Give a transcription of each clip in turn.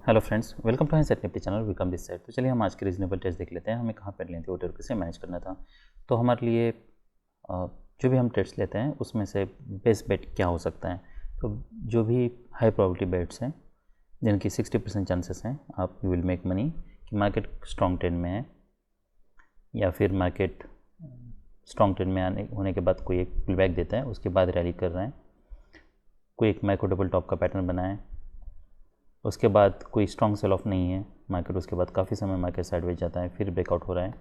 Hello friends, welcome to set Nifty channel. Welcome this side. तो चलिए हम आज के रीजनेबल टेस्ट देख लेते हैं। हमें कहाँ पर लेनी थी ऑर्डर, कैसे मैनेज करना था। तो हमारे लिए जो भी हम टेस्ट लेते हैं उसमें से बेस्ट बेट क्या हो सकता है। तो जो भी हाई प्रोबेबिलिटी बेट्स हैं जिनकी 60% चांसेस हैं आप यू विल मेक मनी, कि मार्केट स्ट्रॉन्ग ट्रेंड में है या फिर मार्केट स्ट्रॉन्ग ट्रेंड में आने होने के बाद कोई एक पुल बैक देता है, उसके बाद रैली कर रहे हैं, कोई एक माइक्रो डबल टॉप का पैटर्न बनाए, उसके बाद कोई स्ट्रॉन्ग सेल ऑफ नहीं है मार्केट, उसके बाद काफ़ी समय मार्केट साइडवेज जाता है, फिर ब्रेकआउट हो रहा है,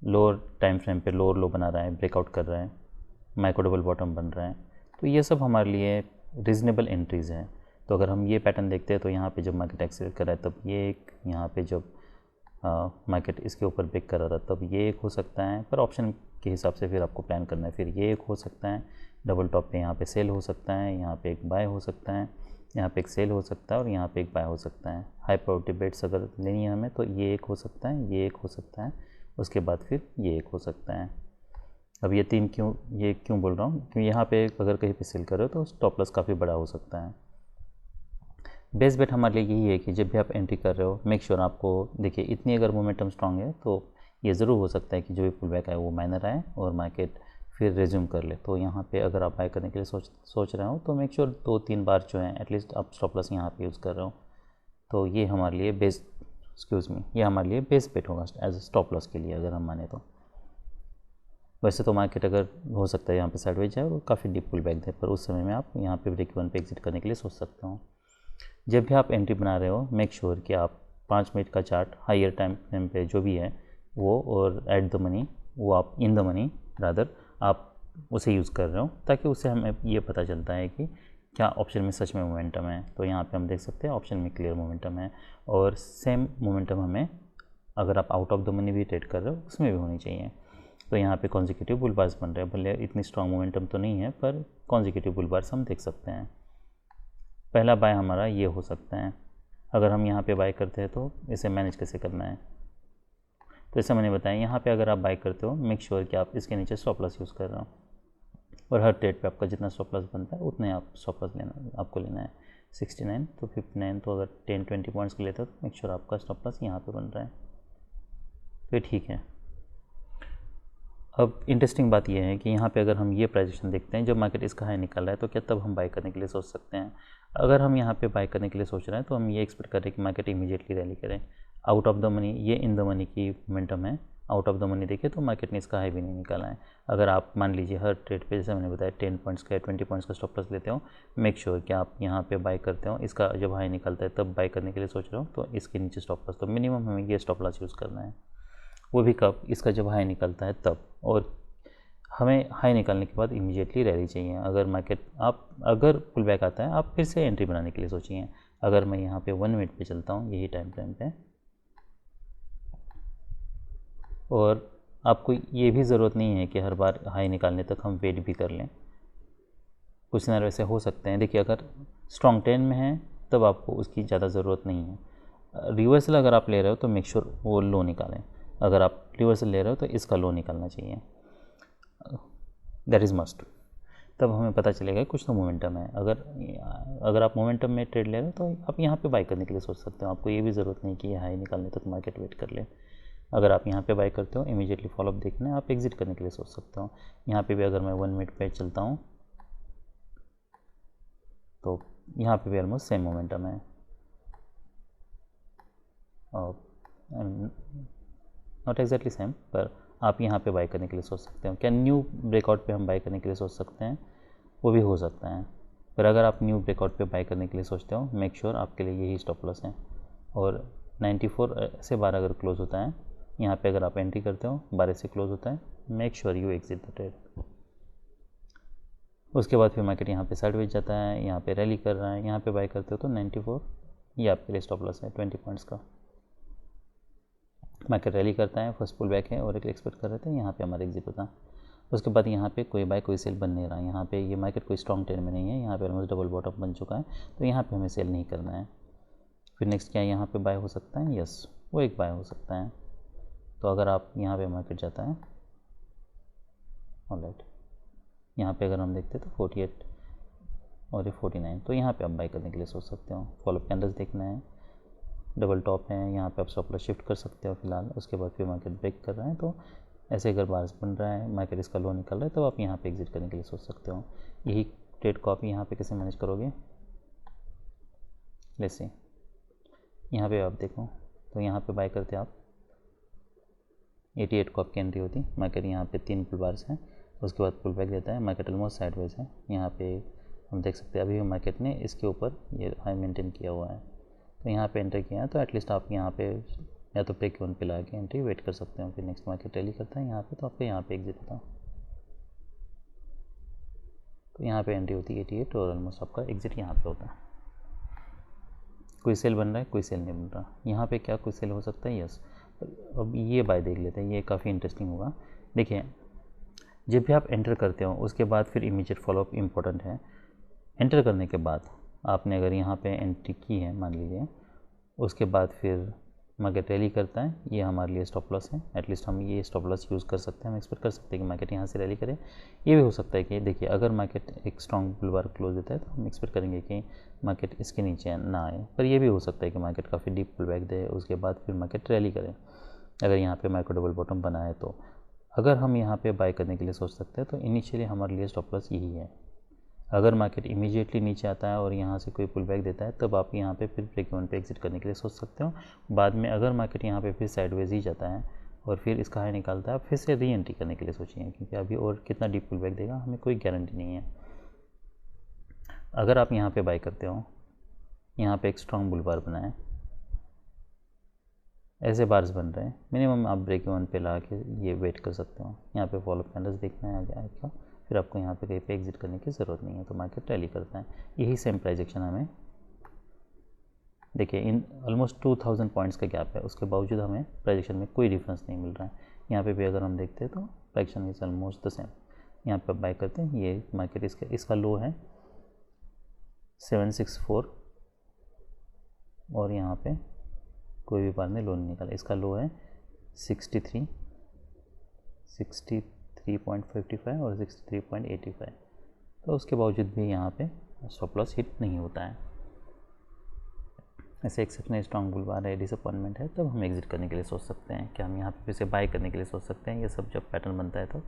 लोअर टाइम फ्रेम पे लोअर लो बना रहा है, ब्रेकआउट कर रहा है, माइक्रो डबल बॉटम बन रहा है। तो ये सब हमारे लिए रीजनेबल एंट्रीज़ हैं। तो अगर हम ये पैटर्न देखते हैं तो यहाँ पे जब मार्केट एक्सेलेरेट कर रहा है तब ये एक, यहाँ पे जब मार्केट इसके ऊपर ब्रेक कर रहा था तब ये एक हो सकता है, पर ऑप्शन के हिसाब से फिर आपको प्लान करना है। फिर ये एक हो सकता है, डबल टॉप पे यहाँ पे सेल हो सकता है, यहाँ पे एक बाय हो सकता है, यहाँ पे एक सेल हो सकता है और यहाँ पे एक बाय हो सकता है। हाई प्रोबेबिलिटी बेट्स अगर लेनी है हमें तो ये एक हो सकता है, ये एक हो सकता है, उसके बाद फिर ये एक हो सकता है। अब ये क्यों बोल रहा हूँ, क्योंकि यहाँ पे अगर कहीं पे सेल कर रहे हो तो स्टॉप लॉस काफ़ी बड़ा हो सकता है। बेस्ट बेट हमारे लिए यही है कि जब भी आप एंट्री कर रहे हो मेक श्योर आपको, देखिए इतनी अगर मोमेंटम स्ट्रांग है तो ये ज़रूर हो सकता है कि जो भी पुल बैक आए वो माइनर आए और मार्केट फिर रिज्यूम कर ले। तो यहाँ पे अगर आप बाय करने के लिए सोच रहे हो तो मेक श्योर 2-3 बार जो है एटलीस्ट आप स्टॉप लॉस यहाँ पे यूज़ कर रहे हो। तो ये हमारे लिए ये हमारे लिए बेस्ट बेट होगा एज स्टॉप लॉस के लिए अगर हम माने तो। वैसे तो मार्केट अगर हो सकता है यहाँ पे साइडवेज जाए और काफ़ी डीप पुल बैक दे, पर उस समय में आप यहाँ पे ब्रेक इवन पे एग्जिट करने के लिए सोच सकते हो। जब भी आप एंट्री बना रहे हो मेक श्योर कि आप 5 मिनट का चार्ट हायर टाइम फ्रेम पे जो भी है वो, और एट द मनी वो आप इन द मनी रादर आप उसे यूज़ कर रहे हो, ताकि उससे हमें ये पता चलता है कि क्या ऑप्शन में सच में मोमेंटम है। तो यहाँ पे हम देख सकते हैं ऑप्शन में क्लियर मोमेंटम है, और सेम मोमेंटम हमें अगर आप आउट ऑफ द मनी भी ट्रेड कर रहे हो उसमें भी होनी चाहिए। तो यहाँ पे कॉन्जिक्यूटिव बुल बार्स बन रहे हैं, भले इतनी स्ट्रॉन्ग मोमेंटम तो नहीं है पर कॉन्जिक्यूटिव बुल बार्स हम देख सकते हैं। पहला बाय हमारा ये हो सकता है। अगर हम यहाँ पे बाय करते हैं तो इसे मैनेज कैसे करना है, तो जैसे मैंने बताया यहाँ पे अगर आप बाय करते हो मेक श्योर कि आप इसके नीचे स्टॉप लॉस यूज़ कर रहे हो, और हर ट्रेड पे आपका जितना स्टॉप लॉस बनता है उतने आप स्टॉप लॉस आपको लेना है। 69 तो 59, तो अगर 10-20 पॉइंट्स के लेते हो तो मेक श्योर आपका स्टॉप लॉस यहाँ पे बन रहा है। तो ठीक है। अब इंटरेस्टिंग बात यह है कि यहाँ पे अगर हम ये प्राइजेशन देखते हैं, जब मार्केट इसका हाई निकल रहा है तो क्या तब हम बाय करने के लिए सोच सकते हैं। अगर हम यहाँ पे बाय करने के लिए सोच रहे हैं तो हम ये एक्सपेक्ट कर रहे हैं कि मार्केट इमीडिएटली रैली करें। आउट ऑफ द मनी, ये इन द मनी की मोमेंटम है। आउट ऑफ द मनी देखिए तो मार्केट ने इसका हाई भी नहीं निकाला है। अगर आप मान लीजिए हर ट्रेड पे जैसे मैंने बताया 10 पॉइंट्स का 20 पॉइंट्स का स्टॉप लॉस लेते हो, मेक श्योर कि आप यहाँ पे बाय करते हो, इसका जब हाई निकलता है तब बाय करने के लिए सोच रहे हो तो इसके नीचे स्टॉप लॉस, तो मिनिमम हमें ये स्टॉप लॉस यूज़ करना है। वो भी कब, इसका जब हाई निकलता है तब, और हमें हाई निकालने के बाद इमीडिएटली रैली चाहिए। अगर मार्केट अगर पुल बैक आता है आप फिर से एंट्री बनाने के लिए सोचिए। अगर मैं यहाँ पे 1 मिनट पे चलता हूँ यही टाइम फ्रेम पे, और आपको ये भी ज़रूरत नहीं है कि हर बार हाई निकालने तक हम वेट भी कर लें। कुछ सिनेरियो ऐसे हो सकते हैं, देखिए अगर स्ट्रॉन्ग ट्रेंड में है तब आपको उसकी ज़्यादा ज़रूरत नहीं है। रिवर्सल अगर आप ले रहे हो तो मेक श्योर वो लो निकालें। अगर आप रिवर्सल ले रहे हो तो इसका लो निकालना चाहिए, दैट इज़ मस्ट। तब हमें पता चलेगा कुछ तो मोमेंटम है। अगर आप मोमेंटम में ट्रेड ले रहे हो तो आप यहाँ पे बाय करने के लिए सोच सकते हो। आपको ये भी ज़रूरत नहीं कि ये हाई निकालने तक मार्केट वेट कर ले। अगर आप यहाँ पे बाय करते हो इमीडिएटली फॉलोअप देखना है, आप एग्जिट करने के लिए सोच सकते हो। यहाँ पे भी अगर मैं 1 मिनट पे चलता हूँ तो यहाँ पे भी ऑलमोस्ट सेम मोमेंटम है, नॉट एग्जैक्टली सेम, पर आप यहाँ पे बाय करने के लिए सोच सकते हो। क्या न्यू ब्रेकआउट पे हम बाय करने के लिए सोच सकते हैं, वो भी हो सकता है। पर अगर आप न्यू ब्रेकआउट पे बाय करने के लिए सोचते हो मेक श्योर आपके लिए यही स्टॉप लॉस है। और 94 से 12 अगर क्लोज होता है, यहाँ पे अगर आप एंट्री करते हो 12 से क्लोज होता है, make sure you exit the trade. उसके बाद फिर मार्केट यहाँ पे साइडवेज जाता है, यहाँ पे रैली कर रहा है, यहाँ पे बाय करते हो तो 94 ये आपके लिए स्टॉप लॉस है 20 पॉइंट्स का। मार्केट रैली करता है, फर्स्ट पुल बैक है और एक एक्सपेक्ट कर रहे थे, यहाँ पे हमारा एग्जिट होता है। उसके बाद यहाँ पे कोई बाय कोई सेल बन नहीं रहा है। यहाँ पे ये मार्केट कोई स्ट्रॉन्ग ट्रेंड में नहीं है, यहाँ पे ऑलमोस्ट डबल बॉटम बन चुका है, तो यहाँ पे हमें सेल नहीं करना है। फिर नेक्स्ट क्या यहाँ पे बाय हो सकता है, यस वो एक बाय हो सकता है। तो अगर आप यहाँ पे मार्केट जाता है, ऑलराइट, यहाँ पे अगर हम देखते हैं तो 48 और ये 49, तो यहाँ पे आप बाई करने के लिए सोच सकते हो। फॉलोअप कैंडल्स देखना है, डबल टॉप है, यहाँ पे आप स्टॉप लॉस शिफ्ट कर सकते हो फिलहाल। उसके बाद फिर मार्केट ब्रेक कर रहा है, तो ऐसे अगर बार्स बन रहा है, मार्केट इसका लो निकल रहा है, तो आप यहाँ पे एग्जिट करने के लिए सोच सकते हो। यही ट्रेड को आप यहाँ पे कैसे मैनेज करोगे, जैसे यहाँ पे आप देखो, तो यहाँ पे बाय करते आप 88 को आपकी एंट्री होती। मार्केट यहाँ पे 3 पुल बार्स हैं, उसके बाद पुल बैक देता है, मार्केट ऑलमोस्ट साइडवेज है। यहाँ पे हम देख सकते हैं अभी मार्केट ने इसके ऊपर ये हाई मेंटेन किया हुआ है, तो यहाँ पे एंटर किया है, तो एटलीस्ट आप यहाँ पे या तो ब्रेक इवन पे ला के एंट्री वेट कर सकते हो। फिर नेक्स्ट मार्केट रैली करता है यहाँ पे, तो आपको यहाँ पे एग्जिट होता है, तो यहाँ पे एंट्री होती है 88 और ऑलमोस्ट आपका एग्जिट यहाँ पे होता है। कोई सेल बन रहा है, कोई सेल नहीं बन रहा, यहाँ पे क्या कोई सेल हो सकता है, यस। अब ये बाय देख लेते हैं, ये काफ़ी इंटरेस्टिंग होगा। देखिए जब भी आप एंटर करते हो उसके बाद फिर इमीडिएट फॉलोअप इम्पोर्टेंट है। एंटर करने के बाद आपने अगर यहाँ पे एंट्री की है मान लीजिए, उसके बाद फिर मार्केट रैली करता है, ये हमारे लिए स्टॉप लॉस है। एटलीस्ट हम ये स्टॉप लॉस यूज़ कर सकते हैं, हम एक्सपेक्ट कर सकते हैं कि मार्केट यहाँ से रैली करे। ये भी हो सकता है कि देखिए अगर मार्केट एक स्ट्रॉन्ग बुल बार क्लोज देता है तो हम एक्सपेक्ट करेंगे कि मार्केट इसके नीचे ना आए, पर ये भी हो सकता है कि मार्केट काफ़ी डीप पुल बैक दे, उसके बाद फिर मार्केट रैली करे। अगर यहाँ पे माइक्रो डबल बॉटम बना है, तो अगर हम यहाँ पे बाय करने के लिए सोच सकते हैं, तो इनिशियली हमारे लिए स्टॉप लॉस यही है। अगर मार्केट इमीडिएटली नीचे आता है और यहाँ से कोई पुल बैक देता है, तब आप यहाँ पे फिर ब्रेक इवन पे एग्जिट करने के लिए सोच सकते हो। बाद में अगर मार्केट यहाँ पे फिर साइडवेज ही जाता है और फिर इसका हाई निकालता है, फिर से री एंट्री करने के लिए सोचिए, क्योंकि अभी और कितना डीप पुल बैक देगा हमें कोई गारंटी नहीं है। अगर आप यहाँ पे बाय करते हो, यहाँ पे एक स्ट्रॉन्ग बुल बार बना है, ऐसे बार्स बन रहे हैं, मिनिमम आप ब्रेक इवन पे ला के ये वेट कर सकते हो। यहाँ पे फॉलोअप कैंडल्स देखना है आगे आएगा, फिर आपको यहाँ पे कहीं पे एग्जिट करने की ज़रूरत नहीं है, तो मार्केट रैली करता है। यही सेम प्राइस एक्शन हमें देखिए इन ऑलमोस्ट 2000 पॉइंट्स का गैप है, उसके बावजूद हमें प्राइस एक्शन में कोई डिफरेंस नहीं मिल रहा है। यहाँ पे भी अगर हम देखते हैं तो price action is almost the same. यहाँ पे बाय करते हैं, ये मार्केट इसका लो है 764 और यहाँ पे कोई भी बार ने लो नहीं निकाला। इसका लो है 63.55 और 63.85, तो उसके बावजूद भी यहाँ पे स्टॉप लॉस हिट नहीं होता है। ऐसे एक्सेप्शनल स्ट्रॉन्ग बुल बार है, डिसअपॉइंटमेंट है, तब हम एग्जिट करने के लिए सोच सकते हैं कि हम यहाँ पे फिर से बाय करने के लिए सोच सकते हैं। ये सब जब पैटर्न बनता है तो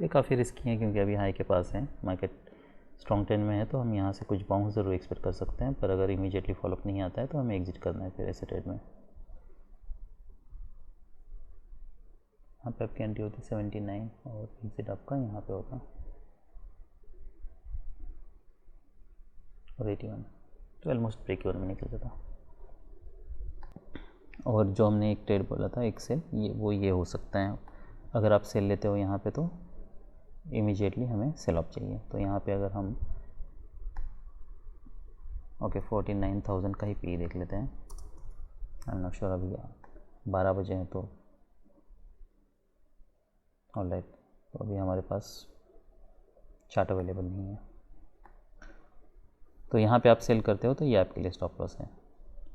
ये काफ़ी रिस्की है, क्योंकि अभी हाई के पास है, मार्केट स्ट्रॉन्ग ट्रेंड में है, तो हम यहाँ से कुछ बाउंस ज़रूर एक्सपेक्ट कर सकते हैं, पर अगर इमीडिएटली फॉलोअप नहीं आता है तो हमें एग्जिट करना है फिर ऐसे ट्रेड में। यहाँ पे आपकी एंट्री होती है 79 और एग्जिट आपका यहाँ पे होगा और 81, तो ऑलमोस्ट ब्रेक इवन में निकल जाता। और जो हमने एक ट्रेड बोला था एक सेल, ये हो सकता है। अगर आप सेल लेते हो यहाँ पे तो इमीडिएटली हमें सेल ऑफ चाहिए, तो यहाँ पे अगर हम 49,000 का ही पी देख लेते हैं। आई एम नॉट श्योर, अभी 12 बजे हैं तो ऑलराइट, तो अभी हमारे पास चार्ट अवेलेबल नहीं है। तो यहाँ पे आप सेल करते हो तो ये आपके लिए स्टॉप लॉस है,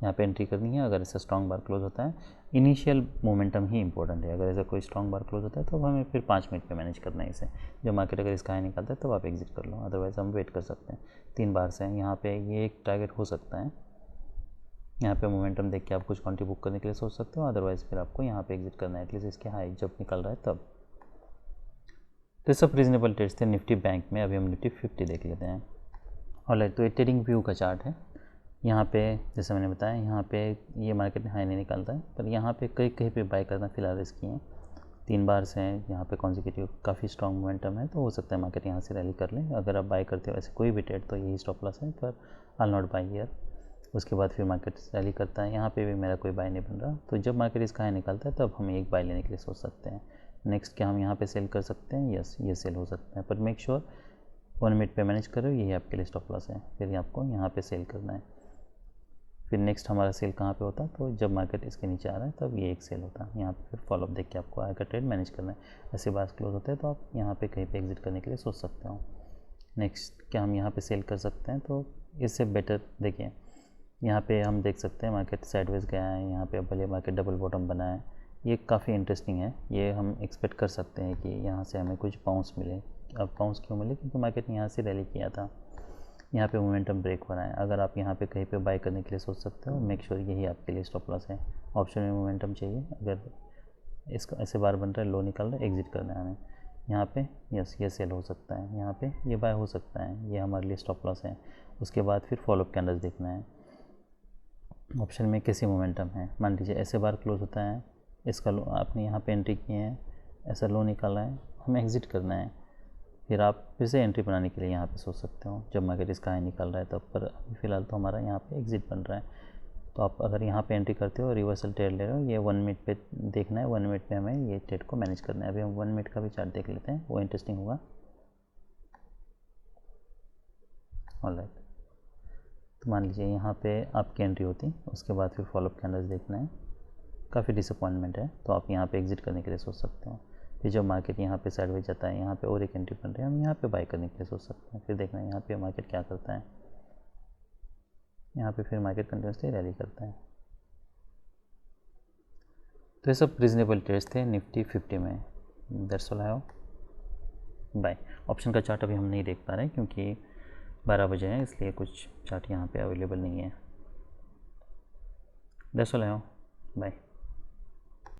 यहाँ पे एंट्री करनी है। अगर ऐसा स्ट्रॉन्ग बार क्लोज होता है, इनिशियल मोमेंटम ही इंपॉर्टेंट है। अगर ऐसा कोई स्ट्रॉन्ग बार क्लोज होता है तो हमें फिर 5 मिनट पे मैनेज करना है इसे। जब मार्केट अगर इसका हाई निकालता है तब आप एग्जिट कर लो, अदरवाइज़ हम वेट कर सकते हैं। 3 बार से यहाँ पे ये एक टारगेट हो सकता है। यहाँ पे मोमेंटम देख के आप कुछ क्वांटिटी बुक करने के लिए सोच सकते हो, अदरवाइज़ फिर आपको यहाँ पे एग्जिट करना है, एटलीस्ट इसके हाई जब निकल रहा है तब। तो सब रीजनेबल ट्रेड्स थे निफ्टी बैंक में। अभी हम निफ्टी 50 देख लेते हैं। ऑलराइट, तो ये ट्रेडिंग व्यू का चार्ट है। यहाँ पे जैसे मैंने बताया, यहाँ पे ये मार्केट हाई नहीं निकालता है, पर यहाँ पे कहीं पे बाय करना फिलहाल रिस्की है। 3 बार से यहाँ पे कॉन्सिक्यूटिव काफ़ी स्ट्रॉन्ग मोमेंटम है, तो हो सकता है मार्केट यहाँ से रैली कर ले। अगर आप बाय करते हो ऐसे कोई भी ट्रेड तो यही स्टॉप लॉस है, पर आई नॉट बाय हियर। उसके बाद फिर मार्केट रैली करता है, यहाँ पे भी मेरा कोई बाय नहीं बन रहा, तो जब मार्केट इसका हाई निकालता है तब हम एक बाय लेने के लिए सोच सकते हैं। नेक्स्ट क्या हम यहाँ पे सेल कर सकते हैं? यस, ये सेल हो सकता है, पर मेक श्योर 1 मिनट पे मैनेज करो, यही आपके लिए स्टॉप लॉस है। फिर आपको यहाँ पे सेल करना है। फिर नेक्स्ट हमारा सेल कहाँ पे होता है? तो जब मार्केट इसके नीचे आ रहा है तब ये एक सेल होता है। यहाँ पे फिर फॉलोअप देख के आपको आगे ट्रेड मैनेज करना है। ऐसे बार क्लोज होते हैं तो आप यहाँ पे कहीं पे एग्जिट करने के लिए सोच सकते हो। नेक्स्ट क्या हम यहाँ पे सेल कर सकते हैं? तो इससे बेटर देखिए, यहाँ पे हम देख सकते हैं मार्केट साइडवेज गया है, यहाँ पे भले मार्केट डबल बॉटम बना है, ये काफ़ी इंटरेस्टिंग है। ये हम एक्सपेक्ट कर सकते हैं कि यहाँ से हमें कुछ बाउंस मिले। अब बाउंस क्यों मिले? क्योंकि मार्केट ने यहाँ से रैली किया था, यहाँ पे मोमेंटम ब्रेक हो रहा है। अगर आप यहाँ पे कहीं पे बाय करने के लिए सोच सकते हो, मेक श्योर यही आपके लिए स्टॉप लॉस है। ऑप्शन में मोमेंटम चाहिए, अगर इसका ऐसे बार बन रहा है, लो निकल रहा है, एग्जिट करना है हमें। यहाँ पे यस ये सेल हो सकता है, यहाँ पे ये बाय हो सकता है, ये हमारे लिए स्टॉप लॉस है। उसके बाद फिर फॉलोअप कैंडल्स देखना है। ऑप्शन में कैसी मोमेंटम है, मान लीजिए ऐसे बार क्लोज होता है, इसका लो आपने यहाँ पे एंट्री किए हैं, ऐसा लो निकाला है, हमें एग्जिट करना है। फिर आप फिर से एंट्री बनाने के लिए यहाँ पे सोच सकते हो जब मार्केट इसका हाई निकल रहा है तब, पर अभी फ़िलहाल तो हमारा यहाँ पे एग्जिट बन रहा है। तो आप अगर यहाँ पे एंट्री करते हो, रिवर्सल ट्रेड ले रहे हो, ये 1 मिनट पे देखना है, 1 मिनट पे हमें ये ट्रेड को मैनेज करना है। अभी हम 1 मिनट का भी चार्ट देख लेते हैं, वो इंटरेस्टिंग होगा। ऑलराइट, तो मान लीजिए यहाँ पे आपकी एंट्री होती, उसके बाद फिर फॉलोअप कैंडल्स देखना है, काफ़ी डिसअपॉइंटमेंट है, तो आप यहाँ पे एग्जिट करने के लिए सोच सकते हो। फिर जब मार्केट यहाँ पे साइडवेज जाता है, यहाँ पे और एक एंट्री बन रही है, हम यहाँ पे बाय करने के लिए सोच सकते हैं। फिर देखना है यहाँ पे मार्केट क्या करता है, यहाँ पे फिर मार्केट कंटिन्यूसली रैली करता है। तो ये सब रीजनेबल ट्रेड्स थे निफ्टी 50 में। That's all, I bye. Option का चार्ट अभी हम नहीं देख पा रहे हैं क्योंकि 12 बजे हैं, इसलिए कुछ चार्ट यहाँ पे अवेलेबल नहीं है। That's all, I bye.